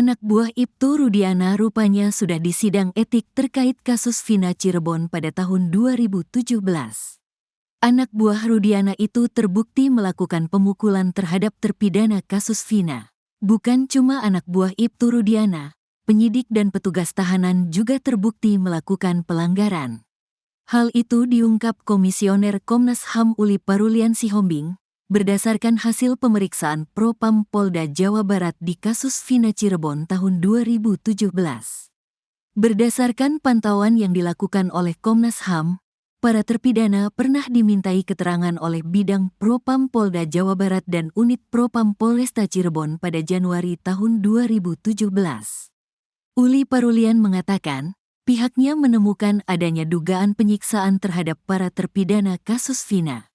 Anak buah Ibtu Rudiana rupanya sudah disidang etik terkait kasus Vina Cirebon pada tahun 2017. Anak buah Rudiana itu terbukti melakukan pemukulan terhadap terpidana kasus Vina. Bukan cuma anak buah Ibtu Rudiana, penyidik dan petugas tahanan juga terbukti melakukan pelanggaran. Hal itu diungkap Komisioner Komnas HAM Uli Parulian Sihombing, berdasarkan hasil pemeriksaan Propam Polda Jawa Barat di kasus Vina Cirebon tahun 2017. Berdasarkan pantauan yang dilakukan oleh Komnas HAM, para terpidana pernah dimintai keterangan oleh Bidang Propam Polda Jawa Barat dan Unit Propam Polresta Cirebon pada Januari tahun 2017. Uli Parulian mengatakan, pihaknya menemukan adanya dugaan penyiksaan terhadap para terpidana kasus Vina.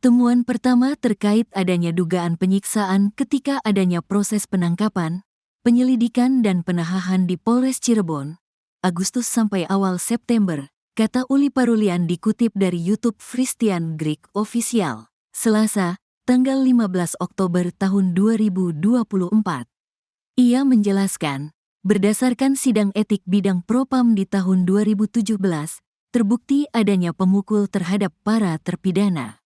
Temuan pertama terkait adanya dugaan penyiksaan ketika adanya proses penangkapan, penyelidikan dan penahanan di Polres Cirebon, Agustus sampai awal September, kata Uli Parulian dikutip dari YouTube Christian Greek Official, Selasa, tanggal 15 Oktober tahun 2024. Ia menjelaskan, berdasarkan sidang etik bidang Propam di tahun 2017, terbukti adanya pemukul terhadap para terpidana.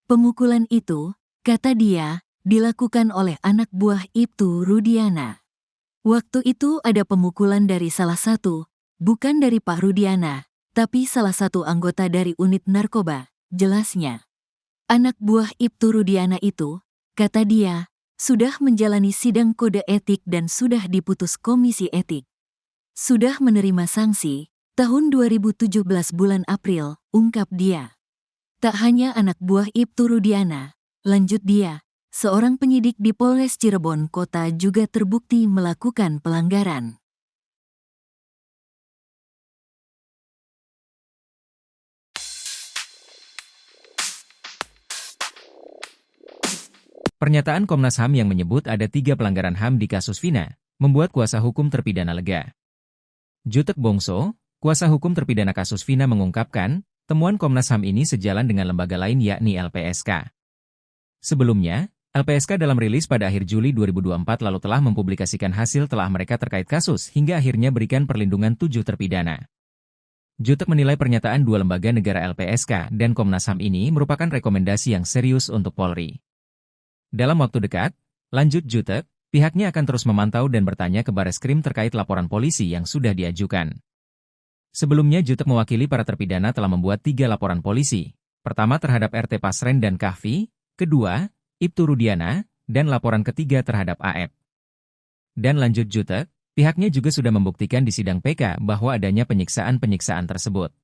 Pemukulan itu, kata dia, dilakukan oleh anak buah Ibtu Rudiana. Waktu itu ada pemukulan dari salah satu, bukan dari Pak Rudiana, tapi salah satu anggota dari unit narkoba, jelasnya. Anak buah Ibtu Rudiana itu, kata dia, sudah menjalani sidang kode etik dan sudah diputus komisi etik. Sudah menerima sanksi, tahun 2017 bulan April, ungkap dia. Tak hanya anak buah Ibtu Rudiana, lanjut dia, seorang penyidik di Polres Cirebon Kota juga terbukti melakukan pelanggaran. Pernyataan Komnas HAM yang menyebut ada 3 pelanggaran HAM di kasus Vina, membuat kuasa hukum terpidana lega. Jutek Bongso, kuasa hukum terpidana kasus Vina mengungkapkan, temuan Komnas HAM ini sejalan dengan lembaga lain yakni LPSK. Sebelumnya, LPSK dalam rilis pada akhir Juli 2024 lalu telah mempublikasikan hasil telah mereka terkait kasus hingga akhirnya berikan perlindungan 7 terpidana. Jutek menilai pernyataan 2 lembaga negara LPSK dan Komnas HAM ini merupakan rekomendasi yang serius untuk Polri. Dalam waktu dekat, lanjut Jutek, pihaknya akan terus memantau dan bertanya ke Bareskrim terkait laporan polisi yang sudah diajukan. Sebelumnya Jutek mewakili para terpidana telah membuat 3 laporan polisi. Pertama terhadap RT Pasren dan Kahfi, kedua, Ibtu Rudiana, dan laporan ketiga terhadap AF. Dan lanjut Jutek, pihaknya juga sudah membuktikan di sidang PK bahwa adanya penyiksaan-penyiksaan tersebut.